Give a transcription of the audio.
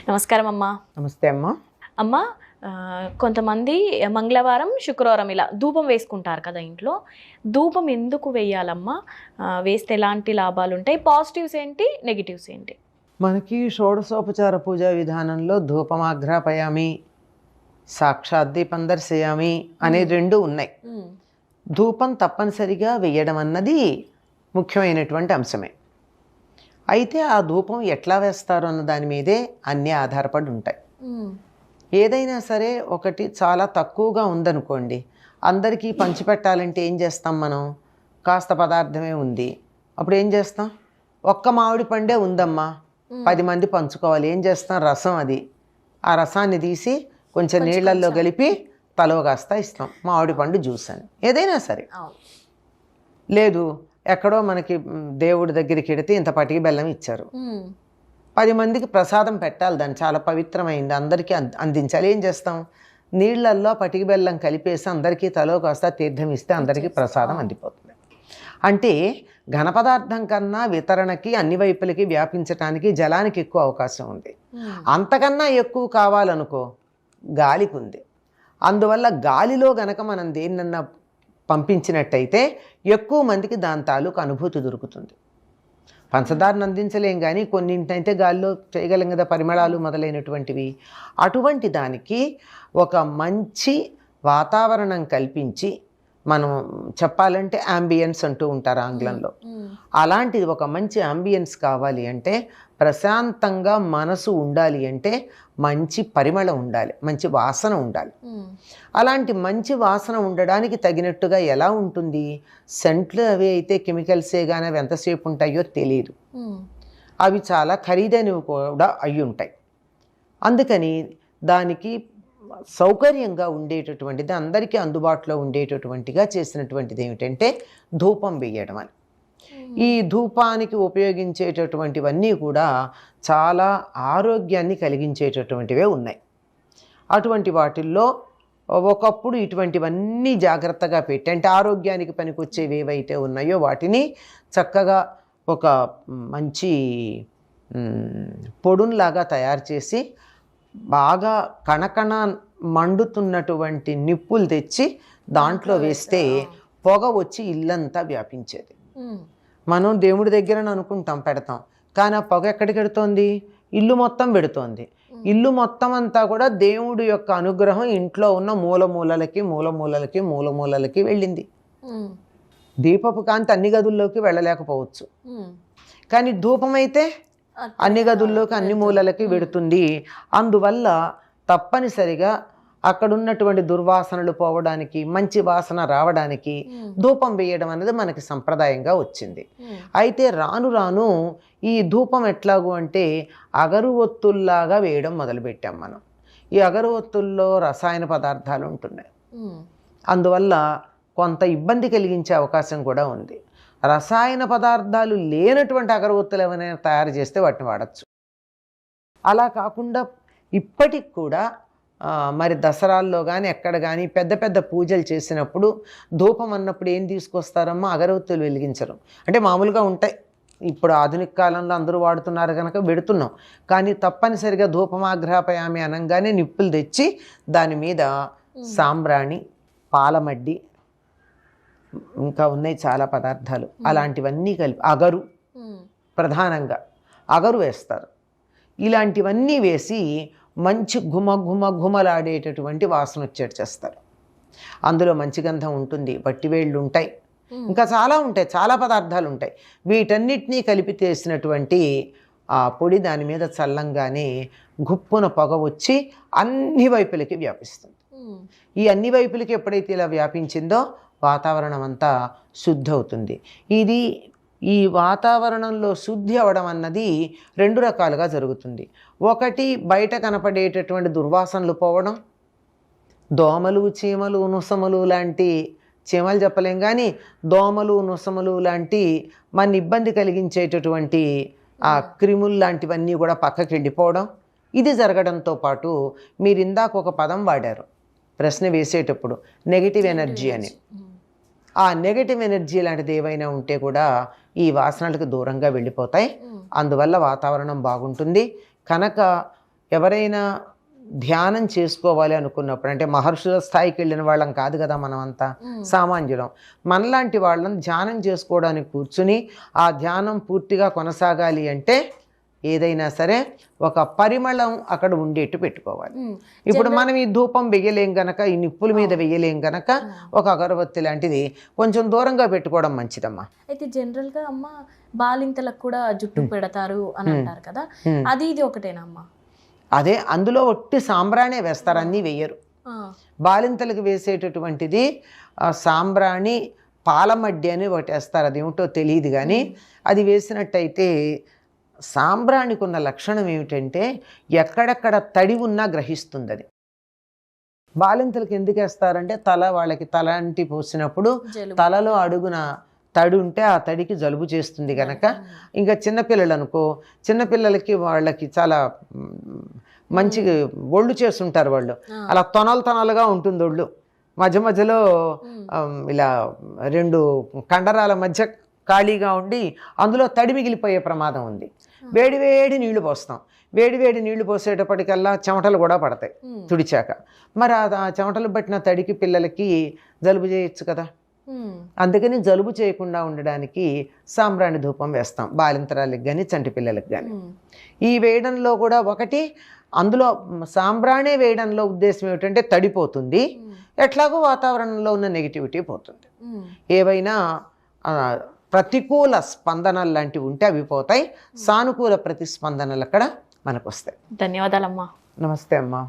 నమస్కారం అమ్మా. నమస్తే అమ్మా. అమ్మ, కొంతమంది మంగళవారం శుక్రవారం ఇలా ధూపం వేసుకుంటారు కదా ఇంట్లో. ధూపం ఎందుకు వేయాలమ్మా? వేస్తే ఎలాంటి లాభాలు ఉంటాయి? పాజిటివ్స్ ఏంటి, నెగిటివ్స్ ఏంటి? మనకి షోడశోపచార పూజా విధానంలో ధూపమాఘ్రాపయామి, సాక్షాత్ దీపం దర్శయామి అనే రెండు ఉన్నాయి. ధూపం తప్పనిసరిగా వేయడం అన్నది ముఖ్యమైనటువంటి అంశమే. అయితే ఆ ధూపం ఎట్లా వేస్తారు అన్న దాని మీదే అన్నీ ఆధారపడి ఉంటాయి. ఏదైనా సరే ఒకటి చాలా తక్కువగా ఉందనుకోండి, అందరికీ పంచిపెట్టాలంటే ఏం చేస్తాం మనం? కాస్త పదార్థమే ఉంది, అప్పుడు ఏం చేస్తాం? ఒక్క మామిడి పండే ఉందమ్మా, 10 మంది పంచుకోవాలి, ఏం చేస్తాం? రసం, అది ఆ రసాన్ని తీసి కొంచెం నీళ్ళల్లో కలిపి తలో కాస్త ఇస్తాం, మామిడి పండు జ్యూస్ అని. ఏదైనా సరే. లేదు, ఎక్కడో మనకి దేవుడి దగ్గరికి వెడితే ఇంత పటికి బెల్లం ఇచ్చారు, 10 మందికి ప్రసాదం పెట్టాలి, దాన్ని చాలా పవిత్రమైంది, అందరికీ అందించాలి. ఏం చేస్తాం? నీళ్లల్లో పటికి బెల్లం కలిపేసి అందరికీ తలో కాస్త తీర్థం ఇస్తే అందరికీ ప్రసాదం అందిపోతుంది. అంటే ఘన పదార్థం కన్నా వితరణకి అన్ని వైపులకి వ్యాపించటానికి జలానికి ఎక్కువ అవకాశం ఉంది. అంతకన్నా ఎక్కువ కావాలనుకో గాలికి ఉంది. అందువల్ల గాలిలో గనక మనం దేన్నన్నా పంపించినట్టయితే ఎక్కువ మందికి దాని తాలూకు అనుభూతి దొరుకుతుంది. పంచదారను అందించలేం, కానీ కొన్నింటైతే గాలిలో చేయగలం కదా, పరిమళాలు మొదలైనటువంటివి. అటువంటి దానికి ఒక మంచి వాతావరణం కల్పించి, మనం చెప్పాలంటే యాంబియన్స్ అంటూ ఉంటారు ఆంగ్లంలో, అలాంటిది ఒక మంచి యాంబియన్స్ కావాలి అంటే, ప్రశాంతంగా మనసు ఉండాలి అంటే మంచి పరిమళం ఉండాలి, మంచి వాసన ఉండాలి. అలాంటి మంచి వాసన ఉండడానికి తగినట్టుగా ఎలా ఉంటుంది? సెంట్లు అవి అయితే కెమికల్సే కానీ అవి ఎంతసేపు ఉంటాయో తెలియదు, అవి చాలా ఖరీదైనవి కూడా అయి ఉంటాయి. అందుకని దానికి సౌకర్యంగా ఉండేటటువంటిది, అందరికీ అందుబాటులో ఉండేటటువంటిగా చేసినటువంటిది ఏమిటంటే ధూపం వేయడం అని. ఈ ధూపానికి ఉపయోగించేటటువంటివన్నీ కూడా చాలా ఆరోగ్యాన్ని కలిగించేటటువంటివే ఉన్నాయి. అటువంటి వాటిల్లో ఒకప్పుడు ఇటువంటివన్నీ జాగ్రత్తగా పెట్టి, అంటే ఆరోగ్యానికి పనికొచ్చేవి ఏవైతే ఉన్నాయో వాటిని చక్కగా ఒక మంచి పొడున్లాగా తయారు చేసి, బాగా కణకణ మండుతున్నటువంటి నిప్పులు తెచ్చి దాంట్లో వేస్తే పొగ వచ్చి ఇల్లంతా వ్యాపించేది. మనం దేవుడి దగ్గర అనుకుంటాం పెడతాం, కానీ ఆ పొగ ఎక్కడికి వెడుతోంది? ఇల్లు మొత్తం పెడుతోంది. ఇల్లు మొత్తం అంతా కూడా దేవుడి యొక్క అనుగ్రహం ఇంట్లో ఉన్న మూలమూలలకి వెళ్ళింది. దీపపు కాంతి అన్ని గదుల్లోకి వెళ్ళలేకపోవచ్చు, కానీ ధూపం అయితే అన్ని గదుల్లోకి అన్ని మూలలకి వెడుతుంది. అందువల్ల తప్పనిసరిగా అక్కడున్నటువంటి దుర్వాసనలు పోవడానికి, మంచి వాసన రావడానికి ధూపం వేయడం అనేది మనకి సంప్రదాయంగా వచ్చింది. అయితే రాను రాను ఈ ధూపం ఎట్లాగూ అంటే అగరువొత్తుల్లాగా వేయడం మొదలుపెట్టాం మనం. ఈ అగరువొత్తుల్లో రసాయన పదార్థాలు ఉంటున్నాయి, అందువల్ల కొంత ఇబ్బంది కలిగించే అవకాశం కూడా ఉంది. రసాయన పదార్థాలు లేనటువంటి అగరవత్తులు ఏమైనా తయారు చేస్తే వాటిని వాడచ్చు. అలా కాకుండా ఇప్పటికి కూడా మరి దసరాల్లో కానీ ఎక్కడ కానీ పెద్ద పెద్ద పూజలు చేసినప్పుడు ధూపం అన్నప్పుడు ఏం తీసుకొస్తారమ్మా? అగరవత్తులు వెలిగించరు. అంటే మామూలుగా ఉంటాయి, ఇప్పుడు ఆధునిక కాలంలో అందరూ వాడుతున్నారు కనుక పెడుతున్నాం, కానీ తప్పనిసరిగా ధూపమాఘ్రాపయామి అనగానే నిప్పులు తెచ్చి దాని మీద సాంబ్రాణి, పాలమడ్డి, ఇంకా ఉన్నాయి చాలా పదార్థాలు, అలాంటివన్నీ కలిపి అగరు, ప్రధానంగా అగరు వేస్తారు. ఇలాంటివన్నీ వేసి మంచి ఘుమలాడేటటువంటి వాసన వచ్చేట్టు చేస్తారు. అందులో మంచి గంధం ఉంటుంది, వట్టివేళ్ళు ఉంటాయి, ఇంకా చాలా ఉంటాయి, చాలా పదార్థాలు ఉంటాయి. వీటన్నిటినీ కలిపి చేసినటువంటి ఆ పొడి దాని మీద చల్లంగానే గుప్పున పొగ వచ్చి అన్ని వైపులకి వ్యాపిస్తుంది. ఈ అన్ని వైపులకి ఎప్పుడైతే ఇలా వ్యాపించిందో వాతావరణం అంతా శుద్ధి అవుతుంది. ఈ వాతావరణంలో శుద్ధి అవడం అన్నది 2 రకాలుగా జరుగుతుంది. ఒకటి, బయట కనపడేటటువంటి దుర్వాసనలు పోవడం, దోమలు, చీమలు, నుసములు లాంటి, చీమలు చెప్పలేం కానీ దోమలు, నుసములు లాంటి మన ఇబ్బంది కలిగించేటటువంటి ఆ క్రిములు లాంటివన్నీ కూడా పక్కకి వెళ్ళిపోవడం, ఇది జరగడంతో పాటు మీరు ఇందాక ఒక పదం వాడారు ప్రశ్న వేసేటప్పుడు, నెగిటివ్ ఎనర్జీ అని. ఆ నెగటివ్ ఎనర్జీ లాంటిది ఏవైనా ఉంటే కూడా ఈ వాసనలకు దూరంగా వెళ్ళిపోతాయి. అందువల్ల వాతావరణం బాగుంటుంది. కనుక ఎవరైనా ధ్యానం చేసుకోవాలి అనుకున్నప్పుడు, అంటే మహర్షుల స్థాయికి వెళ్ళిన వాళ్ళం కాదు కదా మనం అంతా, సామాన్యులం. మనలాంటి వాళ్ళని ధ్యానం చేసుకోవడానికి కూర్చుని ఆ ధ్యానం పూర్తిగా కొనసాగాలి అంటే ఏదైనా సరే ఒక పరిమళం అక్కడ ఉండేట్టు పెట్టుకోవాలి. ఇప్పుడు మనం ఈ ధూపం వెయ్యలేం గనక, ఈ నిప్పుల మీద వెయ్యలేం గనక ఒక అగరబత్తి లాంటిది కొంచెం దూరంగా పెట్టుకోవడం మంచిదమ్మా. అయితే జనరల్ గా అమ్మ బాలింతలకు కూడా జుట్టు పెడతారు అని అంటారు కదా, అది ఇది ఒకటేనా అమ్మ? అదే, అందులో ఒట్టి సాంబ్రాణే వేస్తారు, అన్నీ వెయ్యరు. బాలింతలకు వేసేటటువంటిది సాంబ్రాణి పాలమడ్డి అని ఒకటి వేస్తారు, అది ఏమిటో తెలియదు కానీ అది వేసినట్టయితే సాంబ్రాణికి ఉన్న లక్షణం ఏమిటంటే ఎక్కడెక్కడ తడి ఉన్నా గ్రహిస్తుంది అది. బాలింతలకు ఎందుకు వేస్తారంటే వాళ్ళకి తలంటి పోసినప్పుడు తలలో అడుగున తడి ఉంటే ఆ తడికి జలుబు చేస్తుంది కనుక. ఇంకా చిన్నపిల్లలు అనుకో, చిన్నపిల్లలకి వాళ్ళకి చాలా మంచి ఒళ్ళు చేస్తుంటారు వాళ్ళు, అలా తొనలుగా ఉంటుంది ఒళ్ళు, మధ్య మధ్యలో ఇలా 2 కండరాల మధ్య ఖాళీగా ఉండి అందులో తడి మిగిలిపోయే ప్రమాదం ఉంది. వేడి నీళ్లు పోస్తాం, వేడి నీళ్లు పోసేటప్పటికల్లా చెమటలు కూడా పడతాయి తుడిచాక. మరి ఆ చెమటలు పట్టిన తడికి పిల్లలకి జలుబు చేయొచ్చు కదా. అందుకని జలుబు చేయకుండా ఉండడానికి సాంబ్రాణి ధూపం వేస్తాం బాలింతరాలకు కానీ చంటి పిల్లలకు కానీ. ఈ వేయడంలో కూడా ఒకటి, అందులో సాంబ్రాణి వేయడంలో ఉద్దేశం ఏమిటంటే తడిపోతుంది, ఎట్లాగో వాతావరణంలో ఉన్న నెగిటివిటీ పోతుంది. ఏవైనా ప్రతికూల స్పందనలు లాంటివి ఉంటే అవి పోతాయి, సానుకూల ప్రతిస్పందనలు అక్కడ మనకు వస్తాయి. ధన్యవాదాలమ్మా. నమస్తే అమ్మా.